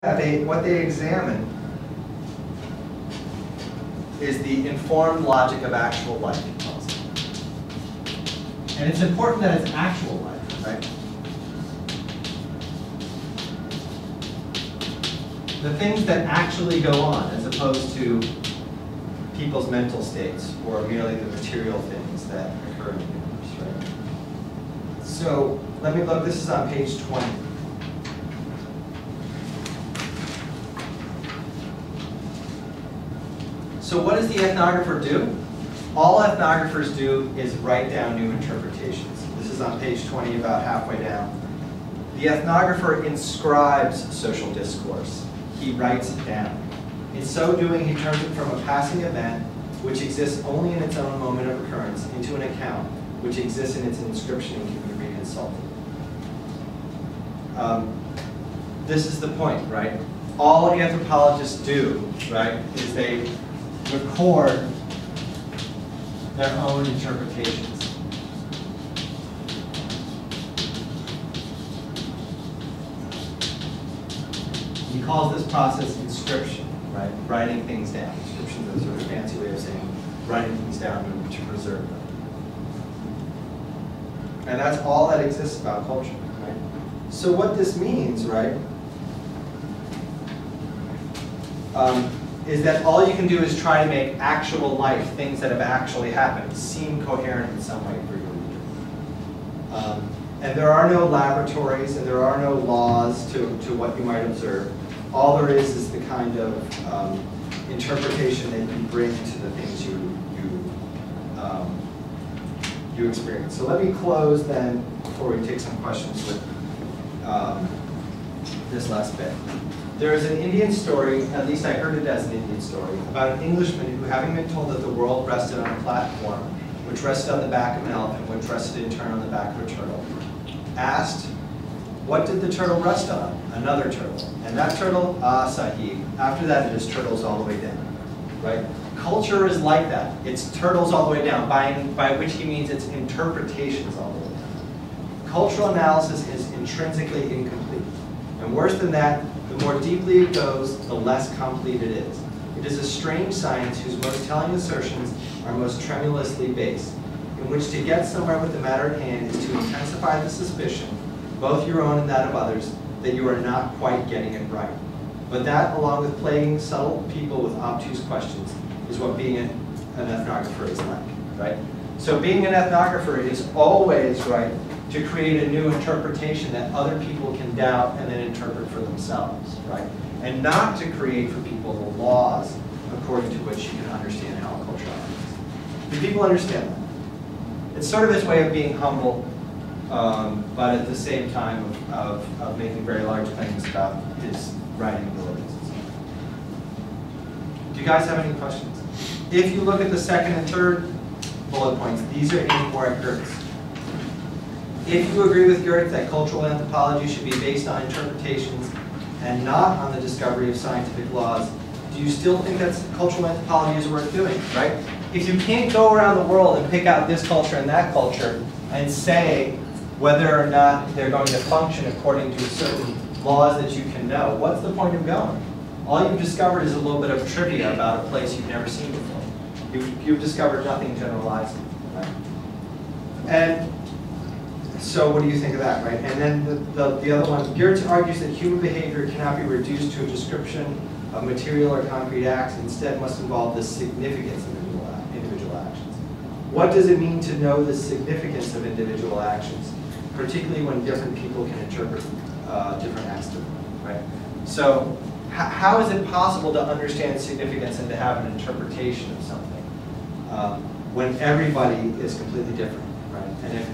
What they examine is the informed logic of actual life. And it's important that it's actual life, right? The things that actually go on, as opposed to people's mental states or merely the material things that occur in the universe, right? So let me look, this is on page 20. So what does the ethnographer do? All ethnographers do is write down new interpretations. This is on page 20, about halfway down. The ethnographer inscribes social discourse. He writes it down. In so doing, he turns it from a passing event, which exists only in its own moment of occurrence, into an account, which exists in its inscription and can be reconsulted. This is the point, right? All anthropologists do, right, is they record their own interpretations. He calls this process inscription, right? Writing things down. Inscription is a sort of fancy way of saying writing things down to preserve them. And that's all that exists about culture, right? So what this means, right, is that all you can do is try to make actual life, things that have actually happened, seem coherent in some way for your reader. And there are no laboratories and there are no laws to what you might observe. All there is the kind of interpretation that you bring to the things you experience. So let me close then, before we take some questions, with this last bit. There is an Indian story, at least I heard it as an Indian story, about an Englishman who, having been told that the world rested on a platform, which rested on the back of an elephant, which rested in turn on the back of a turtle, asked, what did the turtle rest on? Another turtle. And that turtle, ah, Sahib. After that, it is turtles all the way down, right? Culture is like that. It's turtles all the way down, by which he means it's interpretations all the way down. Cultural analysis is intrinsically incomplete. And worse than that, the more deeply it goes, the less complete it is. It is a strange science whose most telling assertions are most tremulously based, in which to get somewhere with the matter at hand is to intensify the suspicion, both your own and that of others, that you are not quite getting it right. But that, along with plaguing subtle people with obtuse questions, is what being an ethnographer is like, right? So being an ethnographer is always, right, to create a new interpretation that other people can doubt and then interpret for themselves, right? And not to create for people the laws according to which you can understand how a culture operates. Do people understand that? It's sort of this way of being humble, but at the same time of making very large claims about his writing abilities. Do you guys have any questions? If you look at the second and third bullet points, these are aimed more at Gertz. If you agree with Gertz that cultural anthropology should be based on interpretations and not on the discovery of scientific laws, do you still think that cultural anthropology is worth doing, right? If you can't go around the world and pick out this culture and that culture and say whether or not they're going to function according to certain laws that you can know, what's the point of going? All you've discovered is a little bit of trivia about a place you've never seen before. You've discovered nothing generalized, right? And so what do you think of that, right? And then the other one, Gertz argues that human behavior cannot be reduced to a description of material or concrete acts, and instead must involve the significance of individual actions. What does it mean to know the significance of individual actions, particularly when different people can interpret different acts to them, right? So how is it possible to understand significance and to have an interpretation of something when everybody is completely different, right? And if